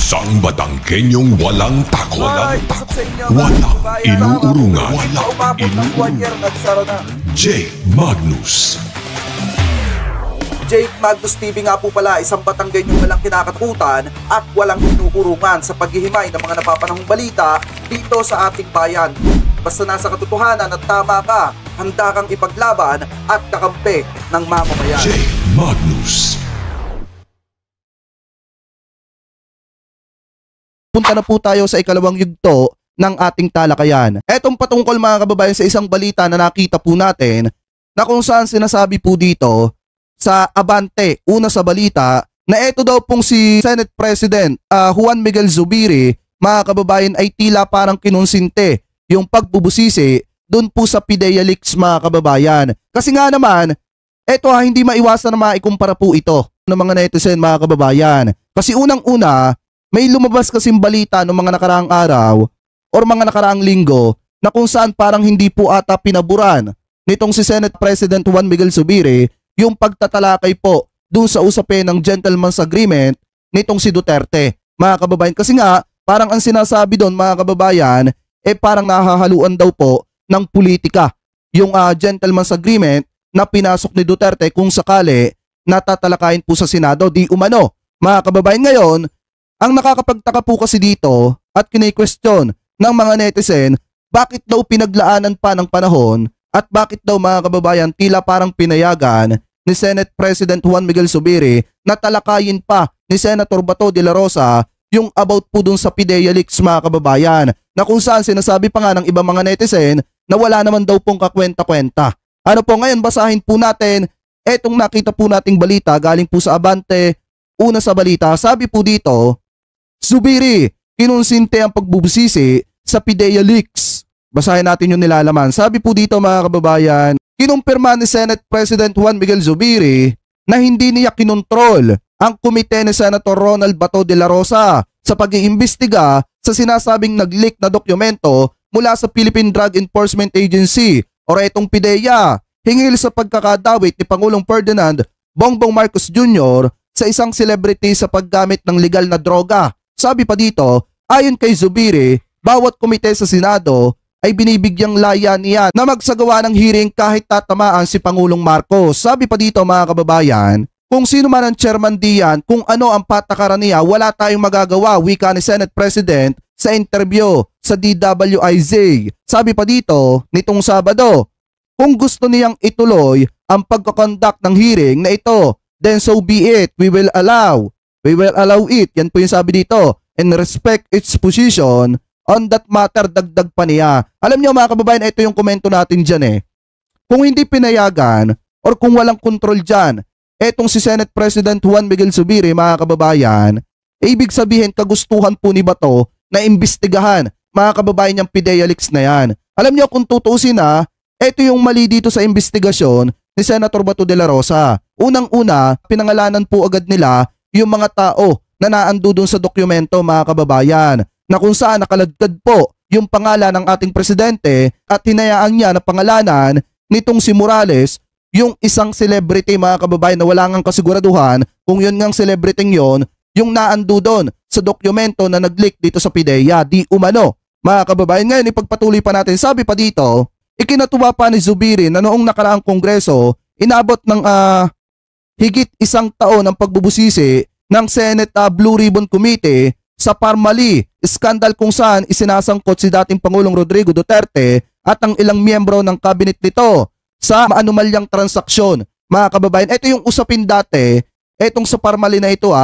Isang Batanggenyong walang takot. Walang inuurungan. Jake Magnus. Jake Magnus TV nga po pala, isang Batanggenyong walang kinakatakutan at walang inuurungan sa paghihimay ng mga napapanahong balita dito sa ating bayan. Basta nasa katotohanan at tama ka, handa kang ipaglaban at kakampi ng mamamayan. Jake Magnus. Punta na po tayo sa ikalawang yugto ng ating talakayan. Etong patungkol mga kababayan sa isang balita na nakita po natin na kung saan sinasabi po dito sa Abante, una sa balita, na eto daw pong si Senate President Juan Miguel Zubiri, mga kababayan, ay tila parang kinonsinte yung pagbubusisi dun po sa PIDEA leaks mga kababayan. Kasi nga naman, eto hindi maiwasan na maikumpara po ito ng mga netizen mga kababayan. Kasi unang-una, may lumabas kasing balita noong mga nakaraang araw or mga nakaraang linggo na kung saan parang hindi po ata pinaburan nitong si Senate President Juan Miguel Zubiri yung pagtatalakay po dun sa usapin ng gentleman's agreement nitong si Duterte, mga kababayan. Kasi nga, parang ang sinasabi doon mga kababayan, parang nahahaluan daw po ng politika yung gentleman's agreement na pinasok ni Duterte kung sakali natatalakayin po sa Senado, di umano. Mga kababayan, ngayon, ang nakakapagtaka po kasi dito at kine-question ng mga netizen, bakit daw pinaglaanan pa ng panahon at bakit daw mga kababayan tila parang pinayagan ni Senate President Juan Miguel Zubiri na talakayin pa ni Senator Bato de la Rosa yung about po dun sa PIDEA leaks mga kababayan, na kung saan sinasabi pa nga ng ibang mga netizen na wala naman daw pong kakwenta-kwenta. Ano po ngayon, basahin po natin etong nakita po nating balita galing po sa Abante, una sa balita. Sabi po dito, Zubiri, kinonsinte ang pagbubusisi sa PIDEA leaks. Basahin natin yung nilalaman. Sabi po dito mga kababayan, kinumpirma ni Senate President Juan Miguel Zubiri na hindi niya kinontrol ang komite ni Senator Ronald Bato de la Rosa sa pag-iimbestiga sa sinasabing nag-leak na dokumento mula sa Philippine Drug Enforcement Agency o etong PIDEA hinggil sa pagkakadawit ni Pangulong Ferdinand Bongbong Marcos Jr. sa isang celebrity sa paggamit ng legal na droga. Sabi pa dito, ayon kay Zubiri, bawat komite sa Senado ay binibigyang laya niya na magsagawa ng hearing kahit tatamaan si Pangulong Marcos. Sabi pa dito mga kababayan, kung sino man ang chairman diyan, kung ano ang patakaran niya, wala tayong magagawa, wika ni Senate President sa interview sa DWIZ. Sabi pa dito, nitong Sabado, kung gusto niyang ituloy ang pagkakonduct ng hearing na ito, then so be it, we will allow it. Yan po yung sabi dito, and respect its position on that matter, dagdag pa niya. Alam niyo mga kababayan, ito yung komento natin dyan Kung hindi pinayagan or kung walang control dyan, etong si Senate President Juan Miguel Zubiri mga kababayan, ibig sabihin kagustuhan po ni Bato na imbestigahan mga kababayan yung PIDEA leaks na yan. Alam niyo kung tutuusin ito yung mali dito sa investigasyon ni Senator Bato de la Rosa. Unang-una, pinangalanan po agad nila yung mga tao na naando dun sa dokumento mga kababayan, na kung saan nakaladkad po yung pangalan ng ating presidente at hinayaan niya na pangalanan nitong si Morales, yung isang celebrity mga kababayan na wala ngang kasiguraduhan kung yun ngang celebrity yon yung naando doon sa dokumento na nag-leak dito sa PIDEA, di umano. Mga kababayan, ngayon ipagpatuloy pa natin. Sabi pa dito, ikinatuwa pa ni Zubiri na noong nakaraang kongreso, inabot ng higit isang taon ng pagbubusisi ng Senate Blue Ribbon Committee sa Parmali scandal kung saan isinasangkot si dating Pangulong Rodrigo Duterte at ang ilang miyembro ng cabinet nito sa maanumalyang transaksyon. Mga kababayan, ito yung usapin dati, etong sa Parmali na ito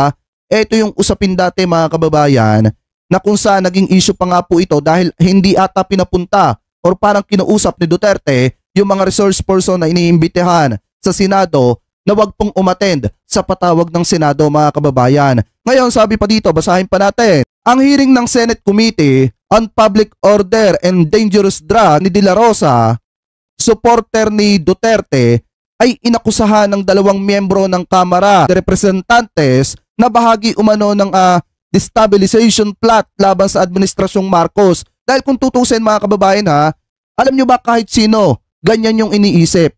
ito yung usapin dati mga kababayan, na kung saan naging issue pa nga po ito dahil hindi ata pinapunta or parang kinausap ni Duterte yung mga resource person na iniimbitehan sa Senado na wag pong umattend sa patawag ng Senado mga kababayan. Ngayon sabi pa dito, basahin pa natin. Ang hearing ng Senate Committee on Public Order and Dangerous Drug ni De La Rosa, supporter ni Duterte, ay inakusahan ng dalawang miyembro ng Kamara de Representantes na bahagi umano ng destabilization plot laban sa Administrasyong Marcos. Dahil kung tutusin mga kababayan alam nyo ba kahit sino, ganyan yung iniisip.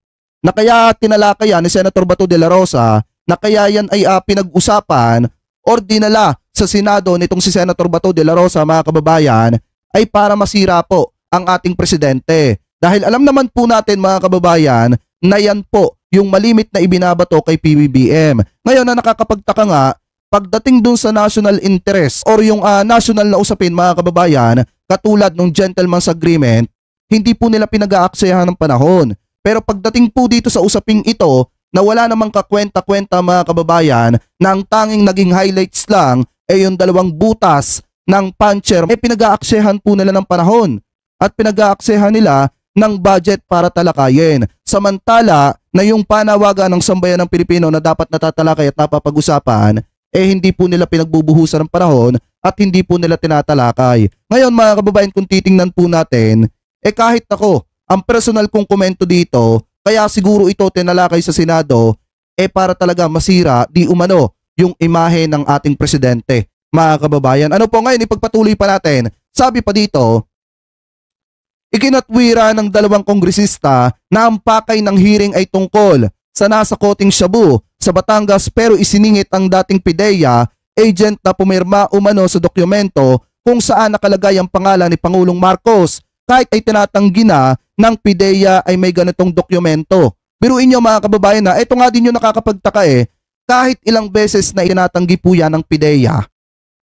Na kaya tinalakayan ni Senator Bato de la Rosa na kaya yan ay pinag-usapan or dinala sa Senado nitong si Senator Bato de la Rosa mga kababayan ay para masira po ang ating presidente. Dahil alam naman po natin mga kababayan na yan po yung malimit na ibinabato kay PBBM. Ngayon na nakakapagtaka nga, pagdating dun sa national interest or yung national na usapin mga kababayan, katulad ng gentleman's agreement, hindi po nila pinag-aaksayahan ng panahon. Pero pagdating po dito sa usaping ito na wala namang kakwenta-kwenta mga kababayan na ang tanging naging highlights lang ay yung dalawang butas ng puncher, pinag-aaksayahan po nila ng panahon at pinag-aaksayahan nila ng budget para talakayin. Samantala na yung panawagan ng sambayan ng Pilipino na dapat natatalakay at napapag-usapan, hindi po nila pinagbubuhusan ng panahon at hindi po nila tinatalakay. Ngayon mga kababayan, kung titingnan po natin, kahit ako, ang personal kong komento dito, kaya siguro ito tinalakay sa Senado, para talaga masira di umano yung imahe ng ating presidente. Mga kababayan, ano po ngayon, ipagpatuloy pa natin. Sabi pa dito, ikinatwira ng dalawang kongresista na ang pakay ng hearing ay tungkol sa nasa koting Shabu sa Batangas pero isiningit ang dating PIDEA agent na pumirma umano sa dokumento kung saan nakalagay ang pangalan ni Pangulong Marcos kahit ay tinatanggi na ng PIDEA ay may ganitong dokumento. Biruin nyo mga kababayan na ito nga din yung nakakapagtaka kahit ilang beses na itinatanggi po yan ng PIDEA.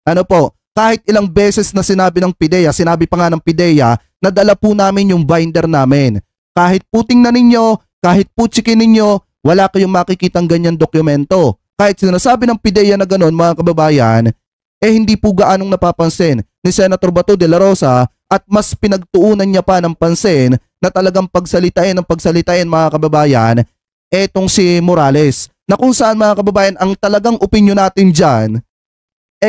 Ano po? Kahit ilang beses na sinabi ng PIDEA, sinabi pa nga ng PIDEA, nadala po namin yung binder namin. Kahit po tingnan ninyo, kahit po tsikin ninyo, wala kayong makikitang ganyan dokumento. Kahit sinasabi ng PIDEA na gano'n mga kababayan, hindi po gaanong napapansin ni Senator Bato de la Rosa at mas pinagtuunan niya pa ng pansin na talagang pagsalitain mga kababayan etong si Morales. Na kung saan mga kababayan ang talagang opinion natin dyan,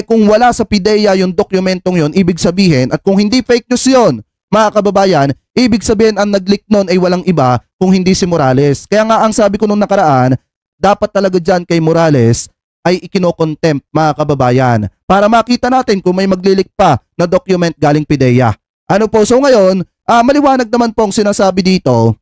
kung wala sa PIDEA yung dokumentong yon, ibig sabihin, at kung hindi fake news yun, mga kababayan, ibig sabihin ang nag-leak nun ay walang iba kung hindi si Morales. Kaya nga ang sabi ko nung nakaraan, dapat talaga dyan kay Morales ay ikinokontempt mga kababayan para makita natin kung may maglilik pa na document galing PIDEA. Ano po, so ngayon, maliwanag naman po ang sinasabi dito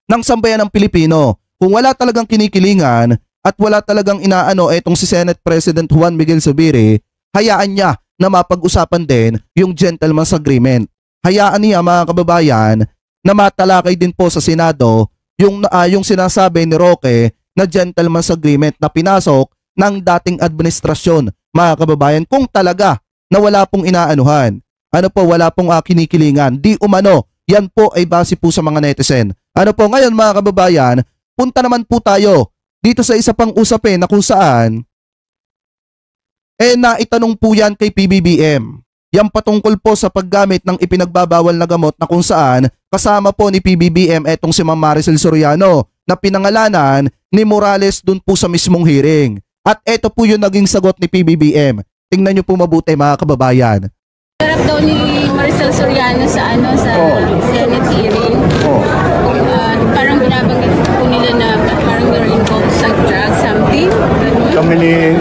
ng sambayan ng Pilipino. Kung wala talagang kinikilingan at wala talagang inaano etong si Senate President Juan Miguel Zubiri, hayaan niya na mapag-usapan din yung gentleman's agreement. Hayaan niya mga kababayan na matalakay din po sa Senado yung sinasabi ni Roque na gentleman's agreement na pinasok ng dating administrasyon mga kababayan kung talaga na wala pong inaanuhan. Ano po, wala pong kinikilingan. Di umano, yan po ay base po sa mga netizen. Ano po, ngayon mga kababayan, punta naman po tayo dito sa isa pang usapin na kung saan naitanong po yan kay PBBM. Yan patungkol po sa paggamit ng ipinagbabawal na gamot na kung saan kasama po ni PBBM etong si Ma'am Maricel Soriano na pinangalanan ni Morales dun po sa mismong hearing. At eto po yung naging sagot ni PBBM. Tingnan nyo po mabuti mga kababayan. Harap daw ni Maricel Soriano sa Senate hearing. Parang binabanggit po nila na parang they're involved sa drug something. Kami ni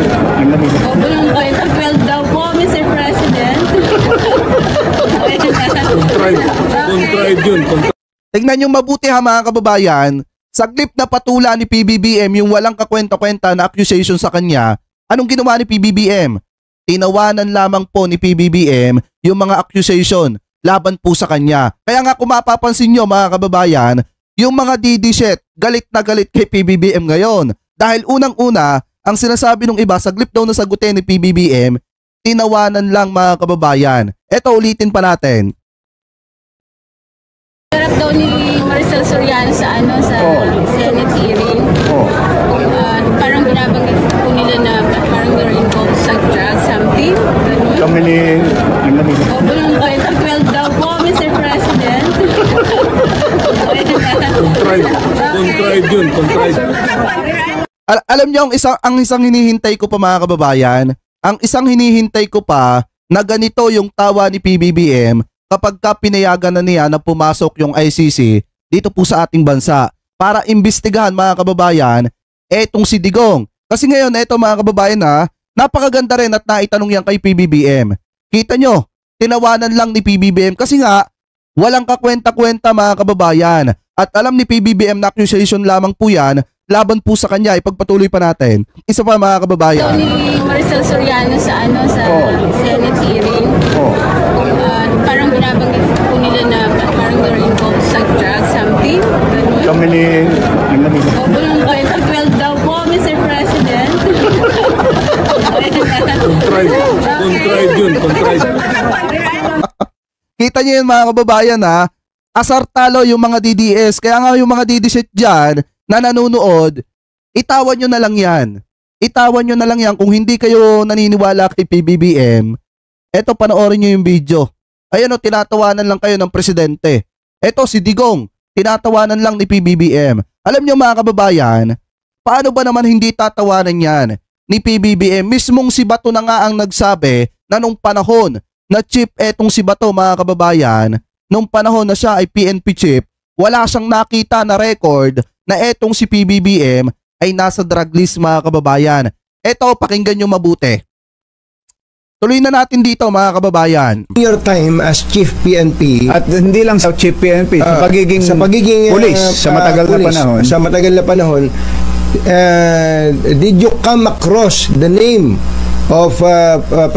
Bulong point of 12 daw po, Mr. President. Contrived yun. Tingnan nyo mabuti ha mga kababayan. Saglit na patula ni PBBM yung walang kakwenta-kwenta na accusation sa kanya. Anong ginawa ni PBBM? Tinawanan lamang po ni PBBM yung mga accusation laban po sa kanya. Kaya nga kung mapapansin nyo mga kababayan, yung mga DD-shit galit na galit kay PBBM ngayon. Dahil unang-una, ang sinasabi ng iba, saglip daw na sagutin ni PBBM, tinawanan lang mga kababayan. Eto ulitin pa natin. Harap daw ni Maricel Soriano sa Senate hearing. Parang binabanggit po nila na parang they're involved sa drug something. Kami ni Bulong point of 12 daw po, Mr. President. Contrived yun. Alam niyo ang isang hinihintay ko pa mga kababayan, ang isang hinihintay ko pa na ganito yung tawa ni PBBM kapag pinayagan na niya na pumasok yung ICC dito po sa ating bansa para imbestigahan mga kababayan etong si Digong. Kasi ngayon eto mga kababayan napakaganda rin at naitanong yan kay PBBM. Kita nyo, tinawanan lang ni PBBM kasi nga walang kakwenta-kwenta mga kababayan. At alam ni PBBM na accusation lamang po yan laban po sa kanya, ipagpatuloy pa natin. Isa pa mga So, kababayan. ni Maricel Soriano sa Senate hearing, parang binabanggit po nila na parang they're involved sa drug, something. Ganun. Kami ni Bulong ko ito, 12 daw po, Mr. President. Contrived yun. Contrived. Kita niyo yun mga kababayan ha, asar talo yung mga DDS. Kaya nga yung mga DDS dyan na nanonood, itawan nyo na lang yan. Itawan nyo na lang yan kung hindi kayo naniniwala kay PBBM. Eto, panoorin nyo yung video. Ayan o, tinatawanan lang kayo ng presidente. Eto, si Digong, tinatawanan lang ni PBBM. Alam nyo mga kababayan, paano ba naman hindi tatawanan yan ni PBBM? Mismong si Bato na nga ang nagsabi na nung panahon na chief etong si Bato mga kababayan, nung panahon na siya ay PNP chief, wala siyang nakita na record na etong si PBBM ay nasa drug list mga kababayan. Eto, pakinggan nyo mabuti. Tuloy na natin dito mga kababayan. Your time as Chief PNP At hindi lang sa Chief PNP, sa pagiging pulis sa matagal na panahon. Sa matagal na panahon, did you come across the name of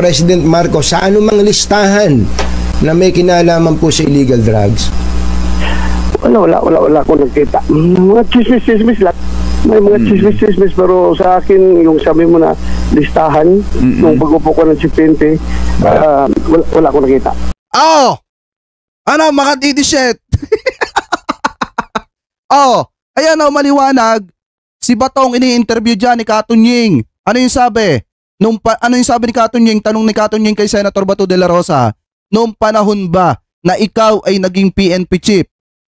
President Marcos sa anumang listahan na may kinalaman po sa illegal drugs? Wala ako nagkita. Mga chismis lang. May mga chismis pero sa akin, yung sabi mo na listahan, nung pag-upo ko ng CPNP, wala ako nakita. Oh! Ano, mga didishit? Oh, ayan o, maliwanag. Si Batong ini-interview dyan ni Katunying. Ano yung sabi? Ano yung sabi ni Katunying? Tanong ni Katunying kay Senator Bato de la Rosa. Noong panahon ba na ikaw ay naging PNP chief?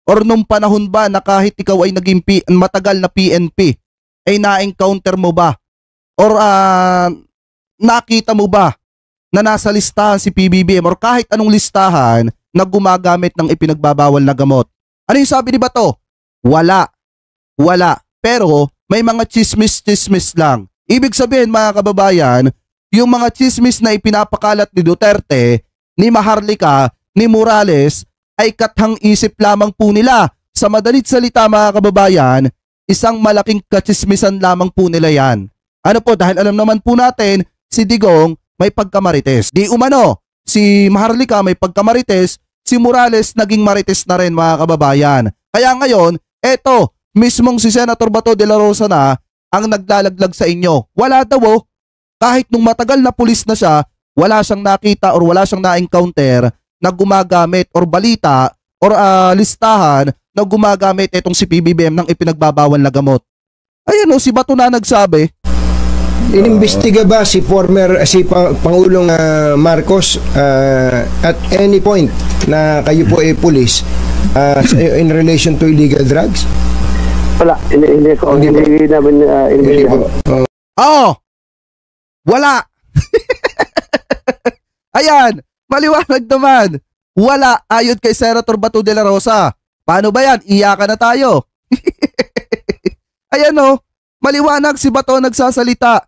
Or nung panahon ba na kahit ikaw ay naging matagal na PNP, ay na-encounter mo ba? Or nakita mo ba na nasa listahan si PBBM or kahit anong listahan na gumagamit ng ipinagbabawal na gamot? Ano yung sabi ni Bato? Wala. Pero may mga chismis lang. Ibig sabihin mga kababayan, yung mga chismis na ipinapakalat ni Duterte, ni Maharlika, ni Morales, ay kathang isip lamang po nila. Sa madalit salita mga kababayan, isang malaking kachismisan lamang po nila yan. Ano po, dahil alam naman po natin, si Digong may pagkamarites. Di umano, si Maharlika may pagkamarites, si Morales naging marites na rin mga kababayan. Kaya ngayon, eto, mismong si Senator Bato de la Rosa na ang naglalaglag sa inyo. Wala daw oh. Kahit nung matagal na pulis na siya, wala siyang nakita or wala siyang na-encounter na gumagamit or balita or listahan na gumagamit itong si PBBM ng ipinagbabawal na gamot. Ayan o, si Bato na nagsabi. Inimbestiga ba si Pangulong Marcos at any point na kayo po ay pulis in relation to illegal drugs? Wala, hindi namin inimbestigahan. Wala. Ayan, maliwanag naman. Wala ayon kay Senator Bato de la Rosa. Paano ba yan? Iyakan na tayo. Ayan o, maliwanag si Bato nagsasalita.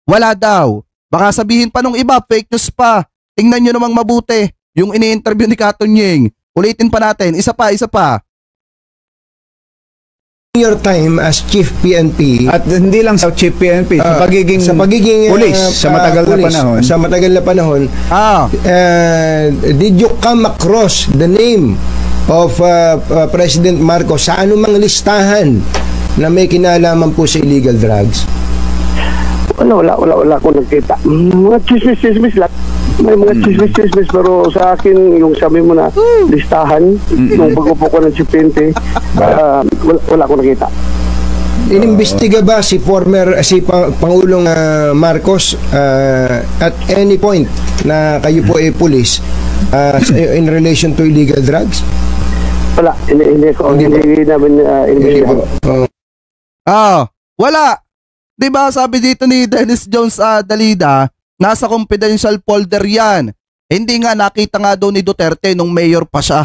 Wala daw. Baka sabihin pa nung iba, fake news pa. Tingnan nyo namang mabuti yung ini-interview ni Katunying. Ulitin pa natin, isa pa. Your time as Chief PNP At hindi lang sa Chief PNP, sa pagiging pulis sa matagal na panahon. Sa matagal na panahon, did you come across the name of President Marcos sa anumang listahan na may kinalaman po sa illegal drugs? Wala ako nagkita. Mga chismis lang. May mga chismis pero sa akin, yung sabi mo na listahan, nung pag-upo ko ng CPNP, wala ako nakita. Inimbestiga ba si Pangulong Marcos at any point na kayo po ay pulis in relation to illegal drugs? Wala, hindi namin inimbestigahan. Wala. Diba sabi dito ni Dennis Jones Dalida, nasa confidential folder yan. Hindi nga nakita nga doon ni Duterte nung mayor pa siya.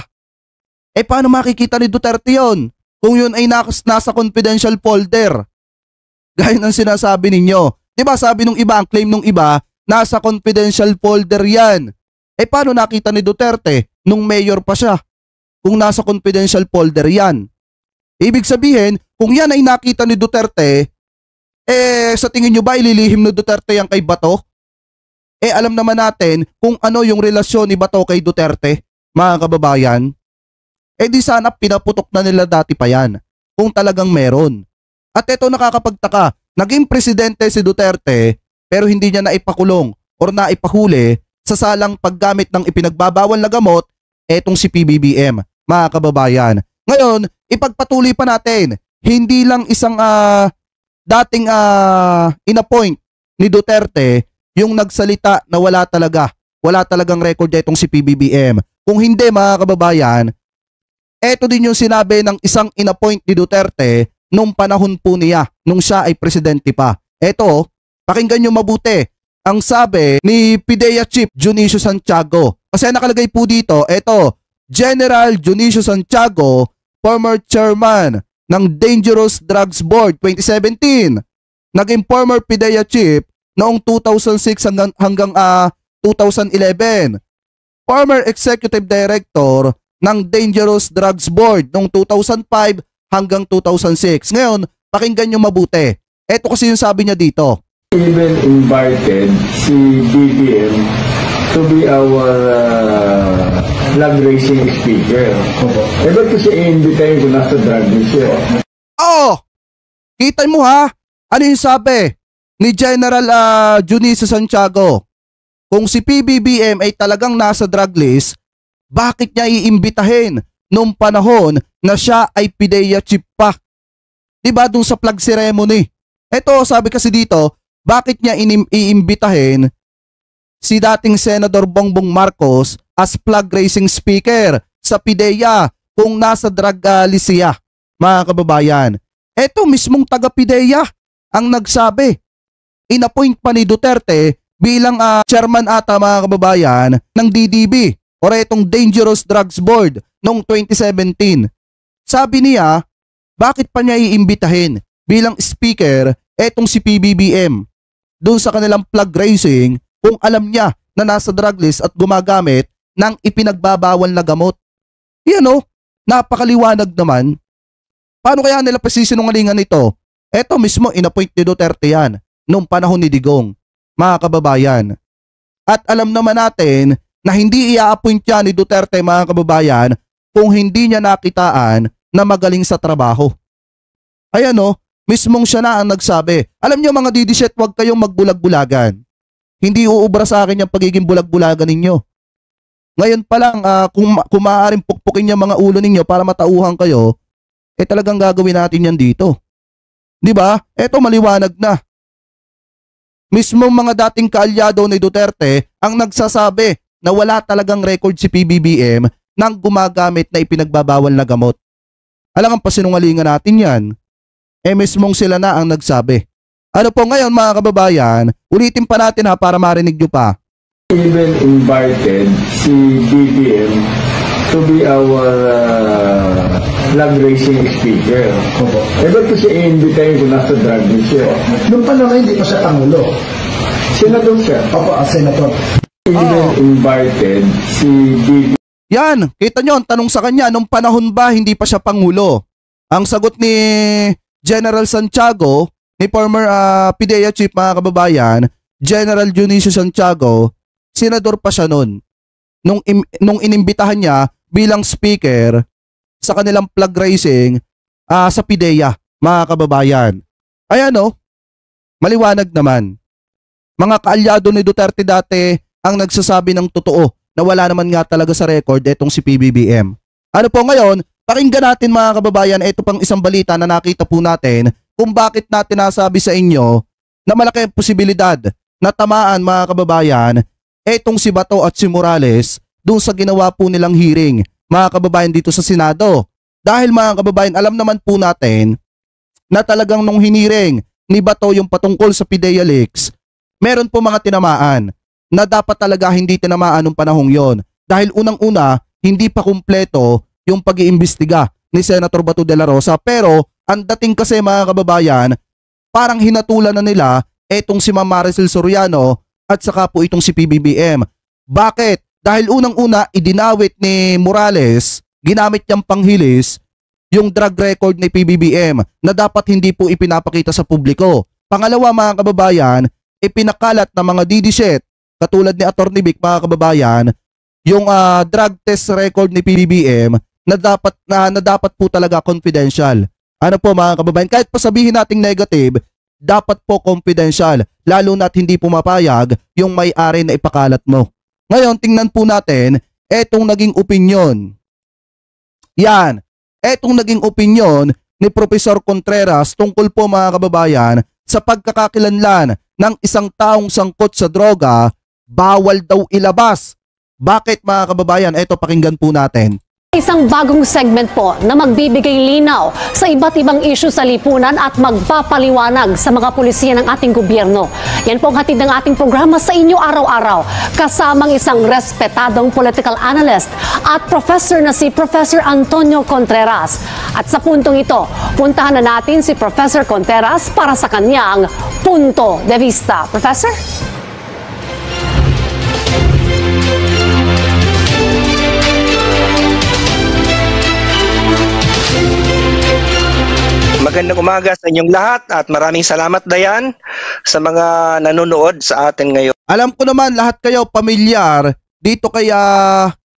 Paano makikita ni Duterte yon? Kung yun ay nasa confidential folder. Gaya ng sinasabi ninyo. Diba sabi nung iba, ang claim nung iba, nasa confidential folder yan. Paano nakita ni Duterte nung mayor pa siya? Kung nasa confidential folder yan. Ibig sabihin, kung yan ay nakita ni Duterte, sa tingin nyo ba ililihim ni Duterte yan kay Bato? Alam naman natin kung ano yung relasyon ni Bato kay Duterte, mga kababayan. Di sana pinaputok na nila dati pa yan, kung talagang meron. At ito nakakapagtaka, naging presidente si Duterte pero hindi niya naipakulong or naipahuli sa salang paggamit ng ipinagbabawal na gamot etong si PBBM, mga kababayan. Ngayon, ipagpatuloy pa natin, hindi lang isang dating inappoint ni Duterte yung nagsalita na wala talagang record etong si PBBM. Kung hindi, mga kababayan, eto din yung sinabi ng isang inappoint ni Duterte nung panahon po niya, nung siya ay presidente pa. Eto, pakinggan nyo mabuti. Ang sabi ni PIDEA Chief Junicio Santiago. Kasi nakalagay po dito, eto, General Junicio Santiago, former chairman ng Dangerous Drugs Board 2017. Naging former PIDEA Chief noong 2006 hanggang 2011. Former Executive Director ng Dangerous Drugs Board noong 2005 hanggang 2006. Ngayon, pakinggan nyo mabuti. Ito kasi yung sabi niya dito. Even invited si BBM to be our flag raising speaker. Ba't kasi i-invitahin ko nasa drug issue? Kita mo ha? Ano yung sabi ni General Junicio Santiago? Kung si PBBM ay talagang nasa drug list, bakit niya iimbitahin nung panahon na siya ay PIDEA chief pa? Diba dun sa flag ceremony? Ito, sabi kasi dito, bakit niya iimbitahin si dating Senador Bongbong Marcos as flag raising speaker sa PIDEA kung nasa drug list siya, mga kababayan? Ito mismong taga PIDEA ang nagsabi. Inappoint pa ni Duterte bilang chairman ata, mga kababayan, ng DDB o itong Dangerous Drugs Board noong 2017. Sabi niya, bakit pa niya iimbitahin bilang speaker etong si PBBM doon sa kanilang flag raising kung alam niya na nasa drug list at gumagamit ng ipinagbabawal na gamot? Yan napakaliwanag naman. Paano kaya nila pasisinungalingan ito? Eto mismo inappoint ni Duterte yan noong panahon ni Digong, mga kababayan. At alam naman natin na hindi i-appoint yan ni Duterte, mga kababayan, kung hindi niya nakitaan na magaling sa trabaho. Ayan mismong siya na ang nagsabi. Alam niyo mga didiset, huwag kayong magbulag-bulagan. Hindi uubra sa akin yung pagiging bulag-bulagan ninyo. Ngayon pa lang, kung maaaring pukpukin niya mga ulo ninyo para matauhan kayo, talagang gagawin natin yan dito. Diba? Eto maliwanag na. Mismong mga dating kaalyado ni Duterte ang nagsasabi na wala talagang record si PBBM nang gumagamit na ipinagbabawal na gamot. Alam ang pasinungalingan natin yan. Mismong sila na ang nagsabi. Ano po ngayon, mga kababayan, ulitin pa natin para marinig nyo pa. Even invited si BBM to be our flag raising speaker. Ba't kasi i-invitahin ko nasa drug issue? Nung panahon hindi pa siya Pangulo. Senador siya. Senator. Even invited si BBM. Yan, kita nyo, ang tanong sa kanya, nung panahon ba hindi pa siya Pangulo? Ang sagot ni General Santiago, ni former PIDEA chief, mga kababayan, General Junicio Santiago, senador pa siya nun. Nung inimbitahan niya bilang speaker sa kanilang flag raising sa PIDEA, mga kababayan. Ayan maliwanag naman. Mga kaalyado ni Duterte dati ang nagsasabi ng totoo na wala naman nga talaga sa record etong si PBBM. Ano po ngayon, pakinggan natin, mga kababayan, ito pang isang balita na nakita po natin kung bakit natin nasabi sa inyo na malaki ang posibilidad na tamaan, mga kababayan, etong si Bato at si Morales doon sa ginawa po nilang hearing, mga kababayan, dito sa Senado. Dahil, mga kababayan, alam naman po natin na talagang nung hiniring ni Bato yung patungkol sa PIDEA leaks, meron po mga tinamaan na dapat talaga hindi tinamaan nung panahong yon. Dahil unang-una, hindi pa kumpleto yung pag-iimbestiga ni Senator Bato de la Rosa. Pero ang dating kasi, mga kababayan, parang hinatulan na nila etong si Ma'am Maricel Soriano at saka po itong si PBBM. Bakit? Dahil unang-una, idinawit ni Morales, ginamit niyang panghilis yung drug record ni PBBM na dapat hindi po ipinapakita sa publiko. Pangalawa mga kababayan, ipinakalat ng mga DDSet katulad ni Atty. Vic mga kababayan, yung drug test record ni PBBM na dapat po talaga confidential. Ano po mga kababayan, kahit pa sabihin nating negative, dapat po confidential, lalo na't hindi pumapayag yung may-ari na ipakalat mo. Ngayon, tingnan po natin etong naging opinyon. Yan, etong naging opinyon ni Professor Contreras tungkol po mga kababayan sa pagkakakilanlan ng isang taong sangkot sa droga, bawal daw ilabas. Bakit mga kababayan? Eto, pakinggan po natin. Isang bagong segment po na magbibigay linaw sa iba't ibang isyu sa lipunan at magpapaliwanag sa mga pulisiya ng ating gobyerno. Yan po ang hatid ng ating programa sa inyo araw-araw. Kasamang isang respetadong political analyst at professor na si Professor Antonio Contreras. At sa puntong ito, puntahan na natin si Professor Contreras para sa kanyang punto de vista. Professor? Magandang umaga sa inyong lahat at maraming salamat Dayan sa mga nanonood sa atin ngayon. Alam ko naman lahat kayo pamilyar dito kay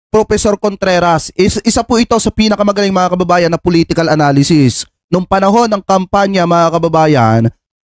Professor Contreras. Isa po ito sa pinakamagaling mga kababayan na political analysis. Nung panahon ng kampanya mga kababayan,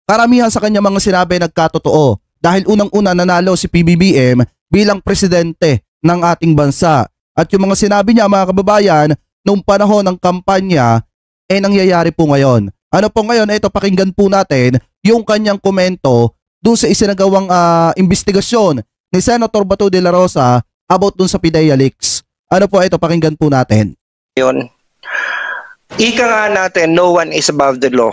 karamihan sa kanya mga sinabi nagkatotoo dahil unang-una nanalo si PBBM bilang presidente ng ating bansa. At yung mga sinabi niya mga kababayan nung panahon ng kampanya nangyayari po ngayon. Ano po ngayon? Ito, pakinggan po natin yung kanyang komento dun sa isinagawang investigasyon ni Senator Bato de la Rosa about dun sa PIDEA leaks. Ano po ito? Pakinggan po natin. Yun. Ika nga natin, no one is above the law.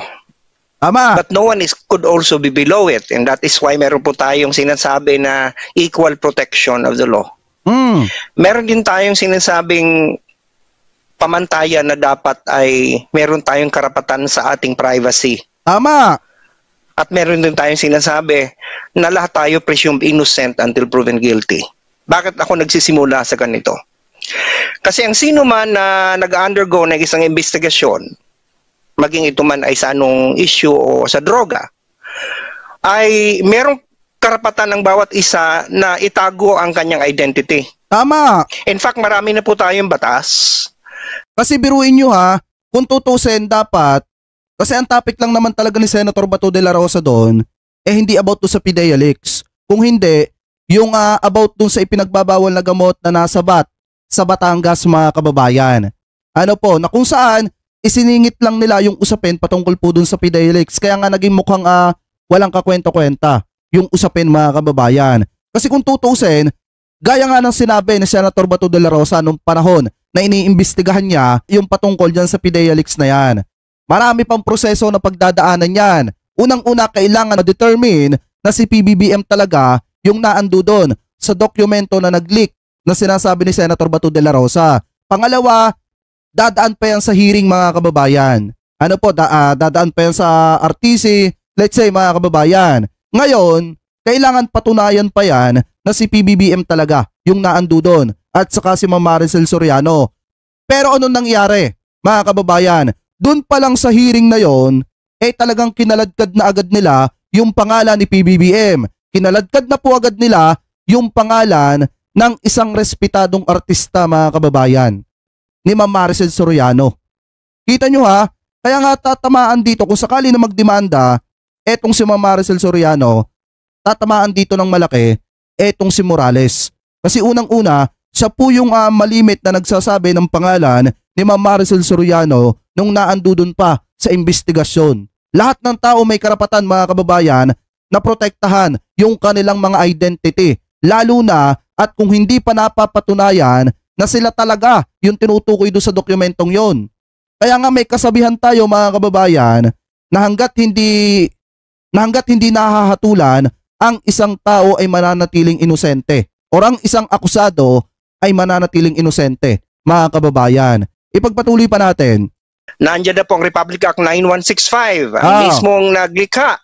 Tama. But no one could also be below it. And that is why meron po tayong sinasabi na equal protection of the law. Meron din tayong sinasabing pamantayan na dapat ay meron tayong karapatan sa ating privacy. Tama. At meron din tayong sinasabi na lahat tayo presumed innocent until proven guilty. Bakit ako nagsisimula sa ganito? Kasi ang sino man na nag-undergo ng isang investigasyon, maging ito man ay sa anong issue o sa droga, ay merong karapatan ng bawat isa na itago ang kanyang identity. Tama. In fact, marami na po tayong batas. Kasi biruin nyo kung tutusin dapat, kasi ang topic lang naman talaga ni Senator Bato de la Rosa doon, hindi about to sa PIDEA leaks. Kung hindi, yung about dun sa ipinagbabawal na gamot na nasa sa Batangas mga kababayan. Ano po, na kung saan isiningit lang nila yung usapin patungkol po dun sa PIDEA leaks. Kaya nga naging mukhang walang kakwento-kwenta yung usapin mga kababayan. Kasi kung tutusin, gaya nga ng sinabi ni Senator Bato de la Rosa nung panahon na iniimbestigahan niya yung patungkol dyan sa PIDEA leaks na yan. Marami pang proseso na pagdadaanan yan. Unang-una, kailangan na-determine na si PBBM talaga yung naando doon sa dokumento na nag-leak na sinasabi ni Senator Bato de la Rosa. Pangalawa, dadaan pa yan sa hearing mga kababayan. Ano po, dadaan pa yan sa RTC, let's say mga kababayan. Ngayon, kailangan patunayan pa yan na si PBBM talaga yung naando doon. At saka si Ma'am Maricel Soriano. Pero anong nangyari, mga kababayan? Doon pa lang sa hearing na yon, talagang kinaladkad na agad nila yung pangalan ni PBBM. Kinaladkad na po agad nila yung pangalan ng isang respetadong artista, mga kababayan, ni Ma'am Maricel Soriano. Kita nyo kaya nga tatamaan dito kung sakali na magdemanda, etong si Ma'am Maricel Soriano, tatamaan dito ng malaki, etong si Morales. Kasi unang-una, siya po yung malimit na nagsasabi ng pangalan ni Ma'am Maricel Soriano nung naandudun pa sa investigasyon. Lahat ng tao may karapatan mga kababayan na protektahan yung kanilang mga identity. Lalo na at kung hindi pa napapatunayan na sila talaga yung tinutukoy doon sa dokumentong yon. Kaya nga may kasabihan tayo mga kababayan na hanggat hindi nahahatulan, ang isang tao ay mananatiling inosente. O ang isang akusado ay mananatiling inosente, mga kababayan. Ipagpatuloy pa natin. Nandiyan na po ang Republic Act 9165, ang mismong naglikha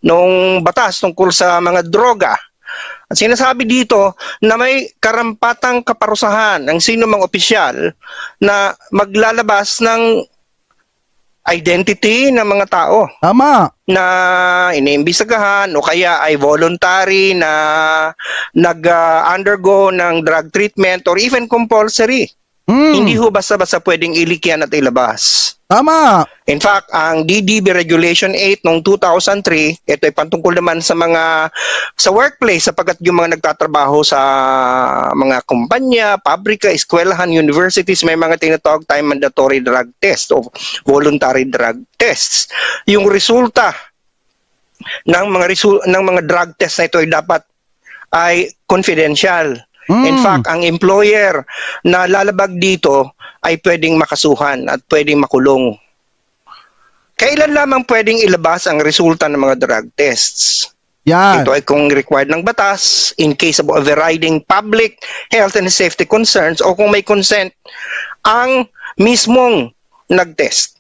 nung batas tungkol sa mga droga. At sinasabi dito na may karampatang kaparusahan ang sino mang opisyal na maglalabas ng identity ng mga tao. Tama. Na iniimbestigahan o kaya ay voluntary na nag-undergo ng drug treatment or even compulsory. Hindi ho basta-basta pwedeng ilikyan at ilabas. Tama. In fact, ang DDB Regulation 8 noong 2003, ito ay pantungkol naman sa workplace sapagkat yung mga nagtatrabaho sa mga kumpanya, pabrika, eskwelahan, universities, may mga tinatawag tayong mandatory drug test o voluntary drug tests. Yung resulta ng mga drug test na ito ay dapat ay confidential. In fact, ang employer na lalabag dito ay pwedeng makasuhan at pwedeng makulong. Kailan lamang pwedeng ilabas ang resulta ng mga drug tests? Yan. Ito ay kung required ng batas, in case of overriding public health and safety concerns o kung may consent ang mismong nag-test.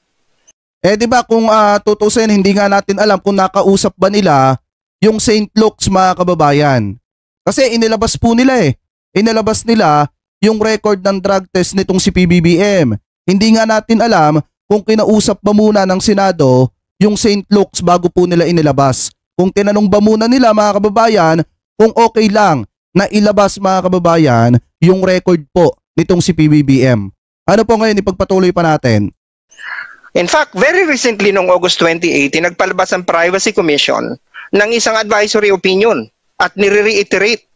Di ba kung tutusin, hindi nga natin alam kung nakausap ba nila yung St. Luke's, mga kababayan. Kasi inilabas po nila Inilabas nila yung record ng drug test nitong si PBBM. Hindi nga natin alam kung kinausap ba muna ng Senado yung St. Luke's bago po nila inilabas. Kung tinanong ba muna nila, mga kababayan, kung okay lang na ilabas, mga kababayan, yung record po nitong si PBBM. Ano po ngayon, ipagpatuloy pa natin? In fact, very recently noong August 2018, nagpalabas ang Privacy Commission ng isang advisory opinion at nire-reiterate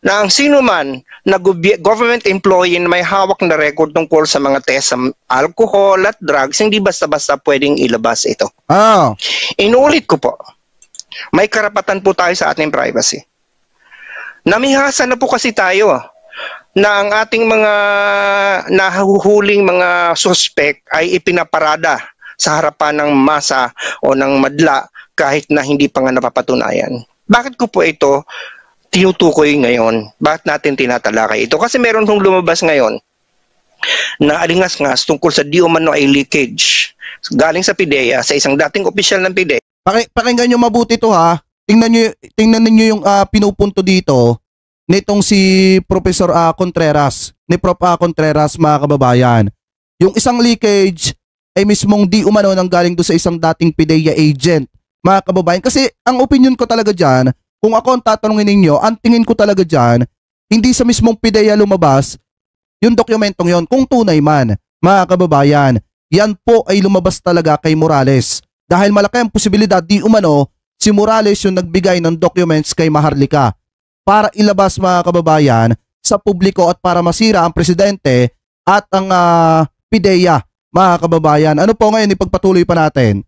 na ang sino man na government employee na may hawak na record tungkol sa mga test sa alcohol at drugs, hindi basta-basta pwedeng ilabas ito. Inuulit ko po, may karapatan po tayo sa ating privacy. Namihasa na po kasi tayo na ang ating mga nahuhuling mga suspect ay ipinaparada sa harapan ng masa o ng madla kahit na hindi pa nga napapatunayan. Bakit ko po ito tinutukoy ngayon? Bakit natin tinatalakay ito? Kasi meron hong lumabas ngayon na alingas-ngas tungkol sa di umano ay leakage galing sa PIDEA, sa isang dating opisyal ng PIDEA. Pakinggan nyo mabuti to ha. Tingnan niyo yung pinupunto dito nitong si Professor Contreras, ni Prof. Contreras, mga kababayan. Yung isang leakage ay mismong di umano nang galing doon sa isang dating PIDEA agent, mga kababayan. Kasi ang opinion ko talaga dyan, kung ako ang tatanungin ninyo, ang tingin ko talaga dyan, hindi sa mismong PIDEA lumabas yung dokumentong yon kung tunay man, mga kababayan. Yan po ay lumabas talaga kay Morales. Dahil malaki ang posibilidad di umano si Morales yung nagbigay ng documents kay Maharlika para ilabas, mga kababayan, sa publiko at para masira ang presidente at ang PIDEA, mga kababayan. Ano po ngayon, ipagpatuloy pa natin?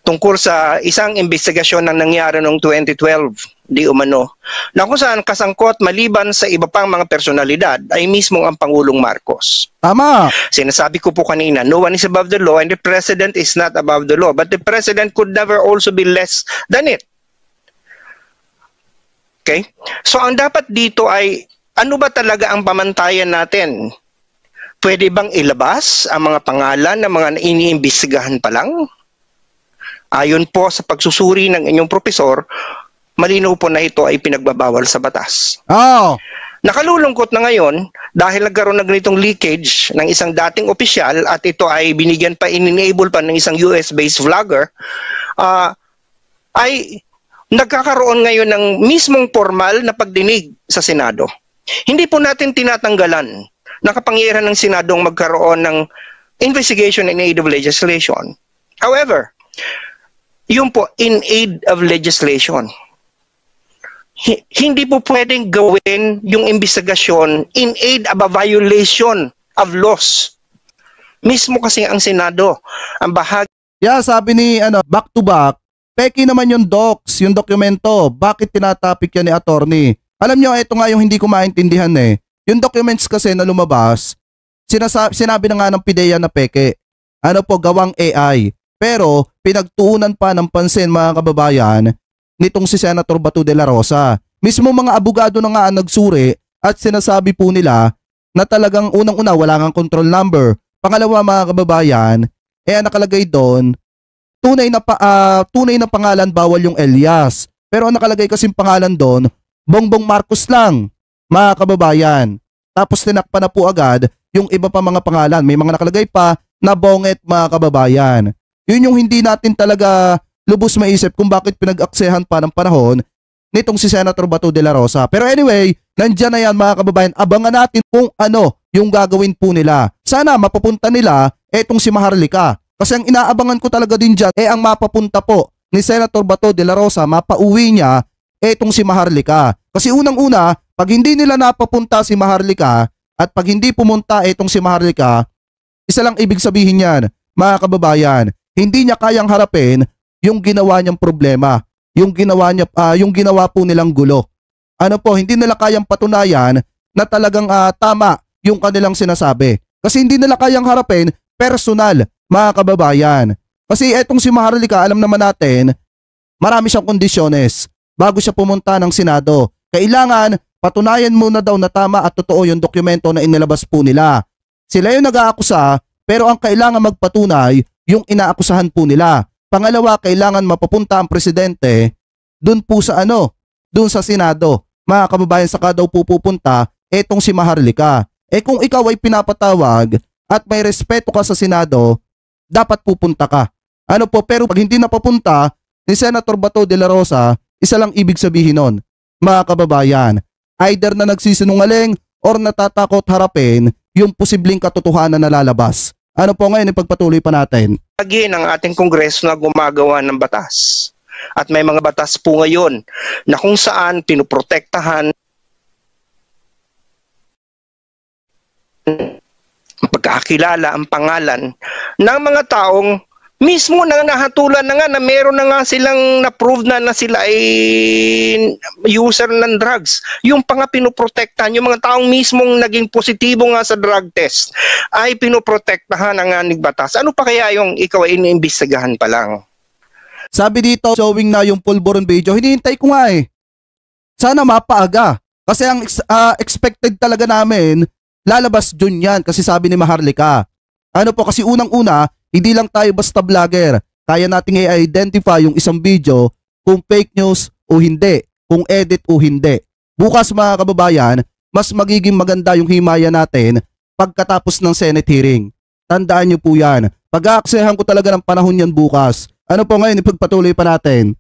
Tungkol sa isang investigasyon na nangyari noong 2012, di umano, na kung saan kasangkot maliban sa iba pang mga personalidad ay mismong ang Pangulong Marcos. Tama. Sinasabi ko po kanina, no one is above the law and the president is not above the law, but the president could never also be less than it. Okay? So ang dapat dito ay, ano ba talaga ang pamantayan natin? Pwede bang ilabas ang mga pangalan ng mga iniimbestigahan pa lang? Ayon po sa pagsusuri ng inyong profesor, malinaw po na ito ay pinagbabawal sa batas. Nakalulungkot na ngayon dahil nagkaroon ng ganitong leakage ng isang dating opisyal at ito ay binigyan pa, in-enable pa ng isang US-based vlogger, ay nagkakaroon ngayon ng mismong formal na pagdinig sa Senado. Hindi po natin tinatanggalan ng kapangyarihan ng Senadong magkaroon ng investigation in aid of legislation. However, yung po in aid of legislation, hindi po pwedeng gawin yung investigasyon in aid of a violation of laws. Mismo kasi ang Senado ang bahagi. Sabi ni back to back, peki naman yung docs, yung dokumento. Bakit tinatapik yan ni attorney? Alam nyo, ito nga yung hindi ko maintindihan Yung documents kasi na lumabas, sinabi na nga ng PIDEA na peke. Ano po, gawang AI. Pero pinagtuunan pa ng pansin, mga kababayan, nitong si Senator Bato de la Rosa. Mismo mga abogado na nga ang nagsuri at sinasabi po nila na talagang unang-una wala ngang control number. Pangalawa, mga kababayan, nakalagay doon, tunay na pangalan, bawal yung Elias. Pero ang nakalagay kasing pangalan doon, Bongbong Marcos lang, mga kababayan. Tapos tinakpan na po agad yung iba pa mga pangalan. May mga nakalagay pa na Bonget mga kababayan. Yun yung hindi natin talaga lubos maisip kung bakit pinag-aksehan pa ng panahon nitong si Senator Bato de la Rosa. Pero anyway, nandyan na yan mga kababayan. Abangan natin kung ano yung gagawin po nila. Sana mapapunta nila etong si Maharlika. Kasi ang inaabangan ko talaga din dyan ang mapapunta po ni Senator Bato de la Rosa, mapauwi niya etong si Maharlika. Kasi unang-una, pag hindi nila napapunta si Maharlika at pag hindi pumunta etong si Maharlika, isa lang ibig sabihin yan, mga kababayan, hindi niya kayang harapin yung ginawa niyang problema, yung ginawa po nilang gulo. Ano po, hindi nila kayang patunayan na talagang tama yung kanilang sinasabi. Kasi hindi nila kayang harapin personal, mga kababayan. Kasi etong si Maharlika, alam naman natin, marami siyang kondisyones bago siya pumunta ng Senado. Kailangan patunayan muna daw na tama at totoo yung dokumento na inilabas po nila. Sila yung nag-aakusa, pero ang kailangan magpatunay yung inaakusahan po nila. Pangalawa, kailangan mapapunta ang presidente dun po sa dun sa Senado. Mga kababayan, saka daw po pupunta etong si Maharlika. Kung ikaw ay pinapatawag at may respeto ka sa Senado, dapat pupunta ka. Pero pag hindi napapunta ni Senator Bato de la Rosa, isa lang ibig sabihin nun, mga kababayan, either na nagsisinungaling or natatakot harapin yung posibleng katotohanan na lalabas. Ngayon, ipagpatuloy pa natin. Lagi ng ating Kongreso na gumagawa ng batas. At may mga batas po ngayon na kung saan pinoprotektahan ang pagkakilala, ang pangalan ng mga taong mismo na nahatulan na nga na meron na nga silang na-prove na sila ay user ng drugs. Yung pa nga pinoprotektahan, yung mga taong mismong naging positibo nga sa drug test ay pinoprotektahan ang aning batas. Ano pa kaya yung ikaw ay iniimbestigahan pa lang? Sabi dito, showing na yung pulburon video, hinihintay ko nga Sana mapaaga. Kasi ang expected talaga namin, lalabas dun yan kasi sabi ni Maharlika. Kasi unang-una, hindi lang tayo basta vlogger. Kaya nating i-identify yung isang video kung fake news o hindi, kung edit o hindi. Bukas mga kababayan, mas magiging maganda yung himaya natin pagkatapos ng Senate hearing. Tandaan nyo po yan. Pag-aaksehan ko talaga ng panahon yan bukas. Ngayon, ipagpatuloy pa natin.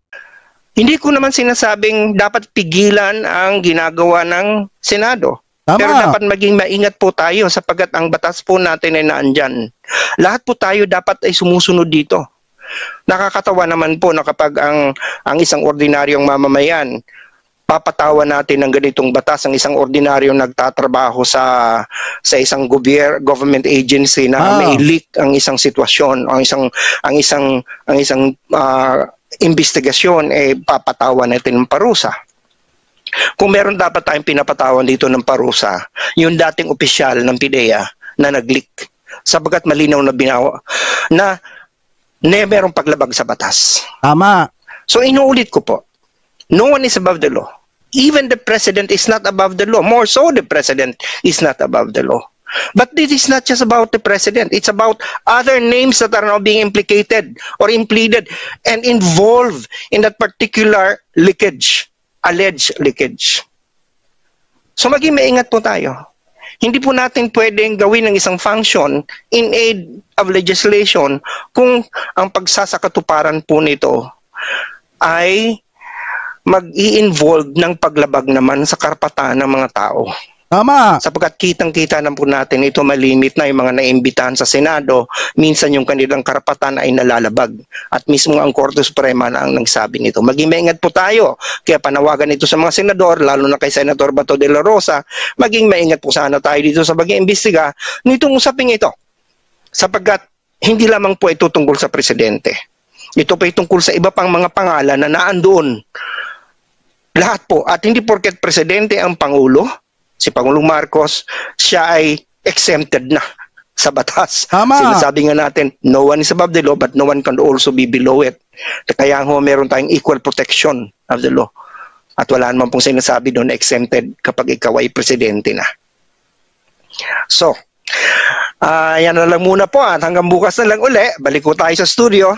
Hindi ko naman sinasabing dapat pigilan ang ginagawa ng Senado. Tama. Pero dapat maging maingat po tayo sapagkat ang batas po natin ay naandyan. Lahat po tayo dapat ay sumusunod dito. Nakakatawa naman po na kapag ang isang ordinaryong mamamayan, papatawan natin ng ganitong batas ang isang ordinaryong nagtatrabaho sa isang government agency na may leak ang isang sitwasyon, ang isang investigasyon, papatawan natin ng parusa. Kung meron dapat tayong pinapatawan dito ng parusa, yung dating opisyal ng PIDEA na nag-leak sapagkat malinaw na binawa na merong paglabag sa batas. Tama. So inuulit ko po, no one is above the law. Even the president is not above the law. More so, the president is not above the law. But this is not just about the president. It's about other names that are now being implicated or impleaded and involved in that particular leakage. Alleged leakage. So maging maingat po tayo. Hindi po natin pwedeng gawin ng isang function in aid of legislation kung ang pagsasakatuparan po nito ay mag-i-involve ng paglabag naman sa karapatan ng mga tao. Tama. Sapagkat kitang-kita na po natin ito malimit na yung mga naimbitahan sa Senado, minsan yung kanilang karapatan ay nalalabag. At mismo ang Korte Suprema na ang nagsabi nito. Maging maingat po tayo. Kaya panawagan ito sa mga senador, lalo na kay Senator Bato de la Rosa, maging maingat po sana tayo dito sa pag-iimbestiga nitong usaping ito. Sapagkat hindi lamang po ito tungkol sa presidente. Ito pa tungkol sa iba pang mga pangalan na naandoon. Lahat po. At hindi porket presidente ang Pangulo, si Pangulong Marcos, siya ay exempted na sa batas. Tama. Sinasabi nga natin, no one is above the law, but no one can also be below it. Kaya meron tayong equal protection of the law. At wala naman pong sinasabi doon na exempted kapag ikaw ay presidente na. So, yan na lang muna po at hanggang bukas na lang uli. Balik ko tayo sa studio.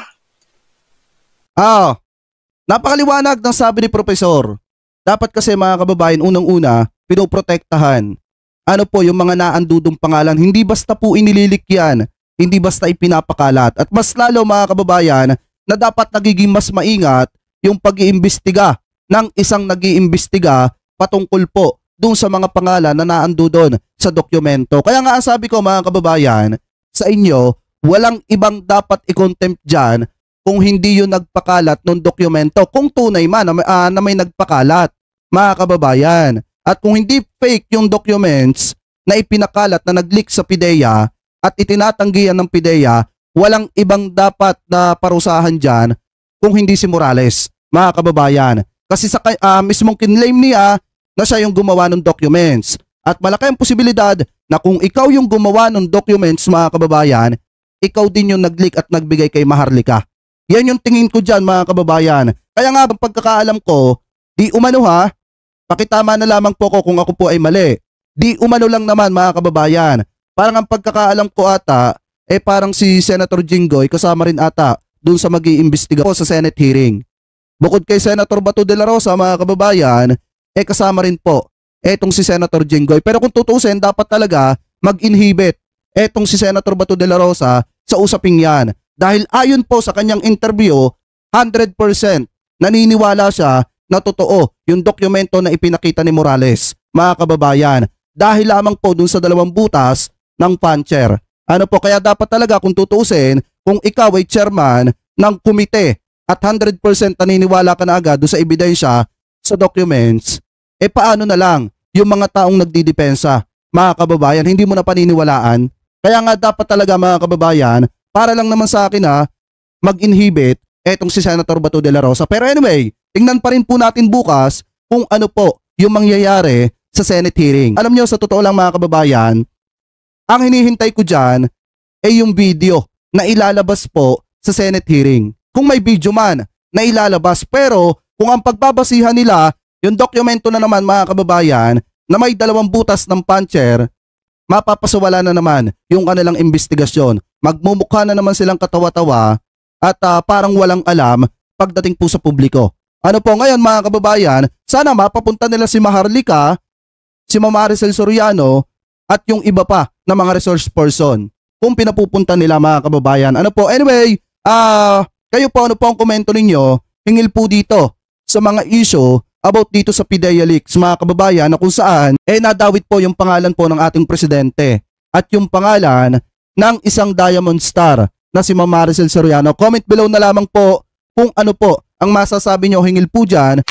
Napakaliwanag ng sabi ni Profesor. Dapat kasi mga kababayan, unang-una, pinoprotektahan ano po yung mga naandudong pangalan. Hindi basta po inililik yan, hindi basta ipinapakalat. At mas lalo mga kababayan na dapat nagiging mas maingat yung pag-iimbestiga ng isang nag-iimbestiga patungkol po dun sa mga pangalan na naando doon sa dokumento. Kaya nga ang sabi ko mga kababayan sa inyo, walang ibang dapat i-contempt dyan kung hindi yung nagpakalat ng dokumento. Kung tunay man na may nagpakalat mga kababayan. At kung hindi fake yung documents na ipinakalat na nag-leak sa PIDEA at itinatanggihan ng PIDEA, walang ibang dapat na parusahan dyan kung hindi si Morales, mga kababayan. Kasi sa mismong kinlaim niya na siya yung gumawa ng documents. At malaki ang posibilidad na kung ikaw yung gumawa ng documents, mga kababayan, ikaw din yung nag-leak at nagbigay kay Maharlika. Yan yung tingin ko dyan, mga kababayan. Kaya nga, pagkakaalam ko, di umano ha, pakitama na lamang po ko kung ako po ay mali. Di umano lang naman mga kababayan. Parang ang pagkakaalam ko ata, parang si Senator Jinggoy kasama rin ata dun sa mag-iimbestiga po sa Senate hearing. Bukod kay Senator Bato de la Rosa mga kababayan, kasama rin po etong si Senator Jinggoy. Pero kung tutusin, dapat talaga mag-inhibit etong si Senator Bato de la Rosa sa usaping yan. Dahil ayon po sa kanyang interview, 100% naniniwala siya na totoo yung dokumento na ipinakita ni Morales, mga kababayan, dahil lamang po dun sa 2 butas ng puncher. Ano po, kaya dapat talaga kung tutuusin, kung ikaw ay chairman ng komite at 100% naniniwala ka na agad doon sa ebidensya sa documents, paano na lang yung mga taong nagdidepensa, mga kababayan, hindi mo na paniniwalaan? Kaya nga dapat talaga mga kababayan, para lang naman sa akin mag-inhibit etong si Senator Bato de la Rosa. Pero anyway, tingnan pa rin po natin bukas kung ano po yung mangyayari sa Senate hearing. Alam nyo, sa totoo lang mga kababayan, ang hinihintay ko dyan ay yung video na ilalabas po sa Senate hearing. Kung may video man na ilalabas, pero kung ang pagbabasihan nila, yung dokumento na naman mga kababayan, na may 2 butas ng puncher, mapapasawala na naman yung kanilang investigasyon. Magmumukha na naman silang katawa-tawa at parang walang alam pagdating po sa publiko. Ano po ngayon mga kababayan, sana mapapunta nila si Maharlika, si Ma'am Maricel Soriano at yung iba pa na mga resource person kung pinapupunta nila mga kababayan. Ano po, anyway, kayo po ano po ang komento ninyo hingil po dito sa mga issue about dito sa PIDEA leaks mga kababayan, na kung saan nadawit po yung pangalan po ng ating presidente at yung pangalan ng isang Diamond Star na si Ma'am Maricel Soriano. Comment below na lamang po kung ano po ang masasabi nyo hingil po dyan